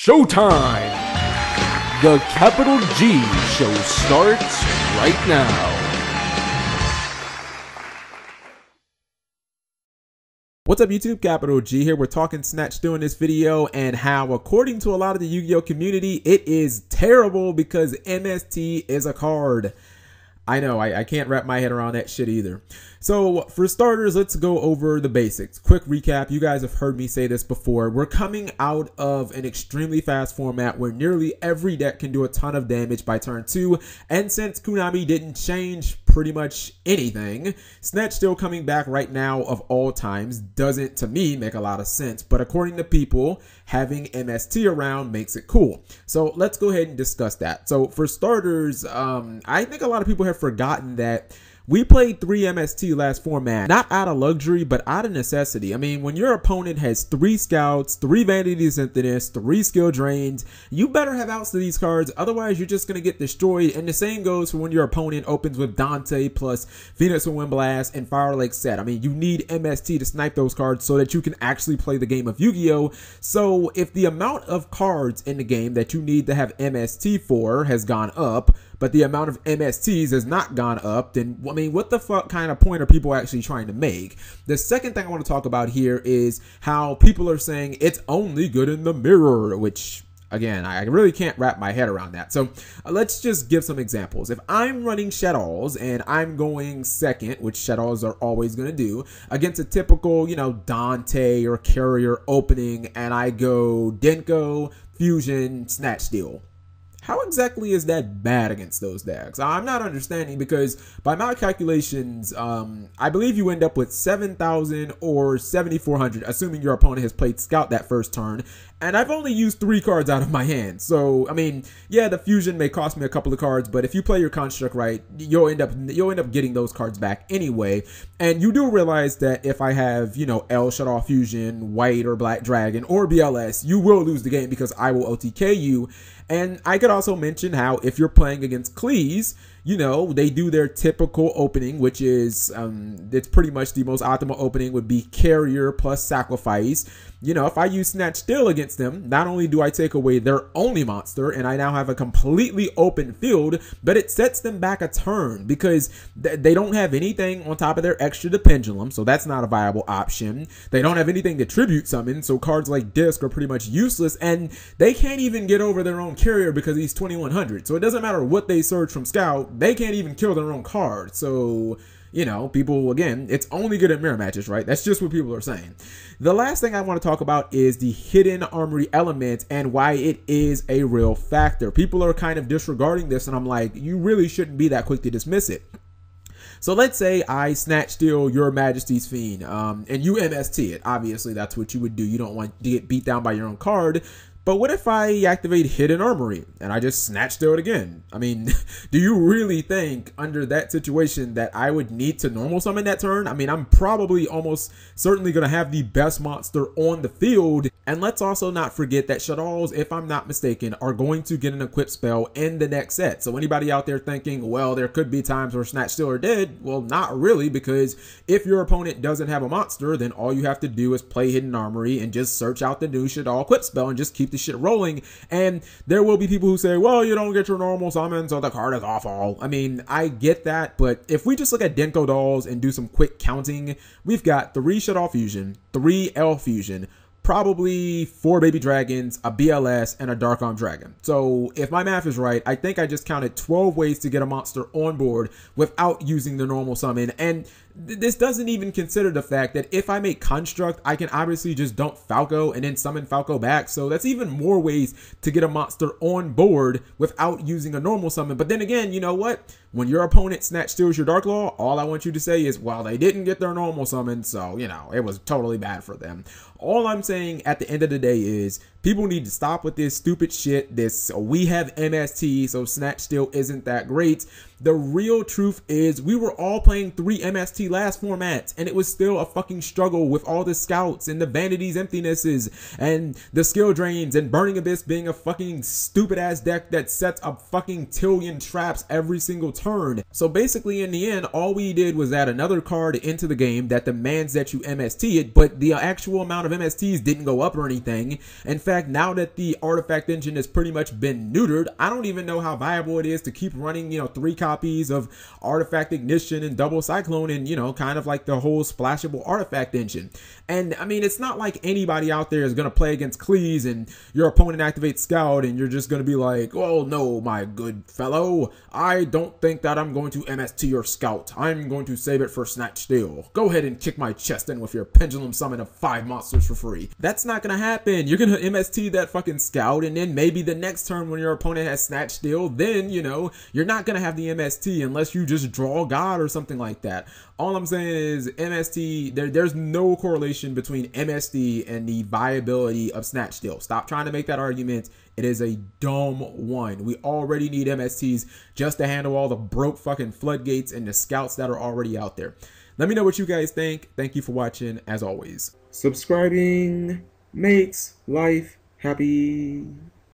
Showtime! The Capital G show starts right now. What's up YouTube, Capital G here. We're talking Snatch Steal in this video and how, according to a lot of the Yu-Gi-Oh community, it is terrible because MST is a card. I know, I can't wrap my head around that shit either. So for starters, let's go over the basics. Quick recap, you guys have heard me say this before. We're coming out of an extremely fast format where nearly every deck can do a ton of damage by turn 2. And since Konami didn't change pretty much anything, Snatch Steal coming back right now of all times doesn't, to me, make a lot of sense. But according to people, having MST around makes it cool. So let's go ahead and discuss that. So for starters, I think a lot of people have forgotten that we played 3 MST last format, not out of luxury, but out of necessity. I mean, when your opponent has 3 scouts, 3 Vanity Synthetists, 3 skill drains, you better have outs to these cards, otherwise you're just going to get destroyed. And the same goes for when your opponent opens with Dante plus Phoenix and Wind Blast and Fire Lake set. I mean, you need MST to snipe those cards so that you can actually play the game of Yu-Gi-Oh! So if the amount of cards in the game that you need to have MST for has gone up, but the amount of MSTs has not gone up, then, I mean, what the fuck kind of point are people actually trying to make? The second thing I want to talk about here is how people are saying it's only good in the mirror, which, again, I really can't wrap my head around that. So let's just give some examples. If I'm running Shadows and I'm going second, which Shadows are always going to do, against a typical, you know, Dante or Carrier opening, and I go Denko, Fusion, Snatch Steal. How exactly is that bad against those decks? I'm not understanding, because by my calculations, I believe you end up with 7,000 or 7,400, assuming your opponent has played Scout that first turn. And I've only used 3 cards out of my hand. So, I mean, yeah, the Fusion may cost me a couple of cards, but if you play your construct right, you'll end up getting those cards back anyway. And you do realize that if I have, you know, L Shut Off Fusion, White or Black Dragon, or BLS, you will lose the game because I will OTK you. And I could also mention how if you're playing against Cleese, you know, they do their typical opening, which is, it's pretty much the most optimal opening would be Carrier plus Sacrifice. You know, if I use Snatch Steal against them, not only do I take away their only monster, and I now have a completely open field, but it sets them back a turn because they don't have anything on top of their extra to Pendulum, so that's not a viable option. They don't have anything to Tribute Summon, so cards like Disc are pretty much useless, and they can't even get over their own Carrier because he's 2100. So it doesn't matter what they search from Scout, they can't even kill their own card. So, you know, people, again, it's only good at mirror matches, right? That's just what people are saying. The last thing I want to talk about is the hidden armory element and why it is a real factor. People are kind of disregarding this, and I'm like, you really shouldn't be that quick to dismiss it. So let's say I Snatch Steal your Majesty's Fiend, and you MST it. Obviously, that's what you would do. You don't want to get beat down by your own card. But what if I activate Hidden Armory and I just Snatch Steal it again? I mean, do you really think under that situation that I would need to normal summon that turn? I mean, I'm probably almost certainly going to have the best monster on the field. And let's also not forget that Shadows, if I'm not mistaken, are going to get an equip spell in the next set. So anybody out there thinking, well, there could be times where Snatch Steal are dead. Well, not really, because if your opponent doesn't have a monster, then all you have to do is play Hidden Armory and just search out the new Shadow equip spell and just keep the shit rolling. And there will be people who say, well, you don't get your normal summon, so the card is awful. I mean, I get that, but if we just look at Denko dolls and do some quick counting, we've got 3 Shut Off Fusion, 3 L Fusion, probably 4 Baby Dragons, a BLS, and a Dark Arm Dragon. So if my math is right, I think I just counted 12 ways to get a monster on board without using the normal summon. And this doesn't even consider the fact that if I make Construct, I can obviously just dump Falco and then summon Falco back. So that's even more ways to get a monster on board without using a normal summon. But then again, you know what? When your opponent Snatch Steals your Dark Law, all I want you to say is, well, they didn't get their normal summon, so, you know, it was totally bad for them. All I'm saying at the end of the day is people need to stop with this stupid shit. We have MST, so Snatch Steal isn't that great. The real truth is we were all playing 3 MST last formats, and it was still a fucking struggle with all the scouts and the Vanity's emptinesses and the skill drains and Burning Abyss being a fucking stupid ass deck that sets up fucking tillion traps every single turn. So basically in the end, all we did was add another card into the game that demands that you MST it, but the actual amount of MSTs didn't go up or anything. In fact, now that the artifact engine has pretty much been neutered, I don't even know how viable it is to keep running, 3 copies of Artifact Ignition and Double Cyclone and, kind of like the whole splashable artifact engine. And I mean, it's not like anybody out there is going to play against Cleese and your opponent activates Scout and you're just going to be like, oh no, my good fellow, I don't think that I'm going to MST your Scout. I'm going to save it for Snatch Steal. Go ahead and kick my chest in with your pendulum summon of 5 monsters for free. That's not going to happen. You're going to MST that fucking Scout, and then maybe the next turn when your opponent has Snatch Steal, then, you're not going to have the MST unless you just draw God or something like that. All I'm saying is MST, there's no correlation between MST and the viability of Snatch Steal. Stop trying to make that argument. It is a dumb one. We already need MSTs just to handle all the broke fucking floodgates and the scouts that are already out there. Let me know what you guys think. Thank you for watching, as always. Subscribing makes life happy.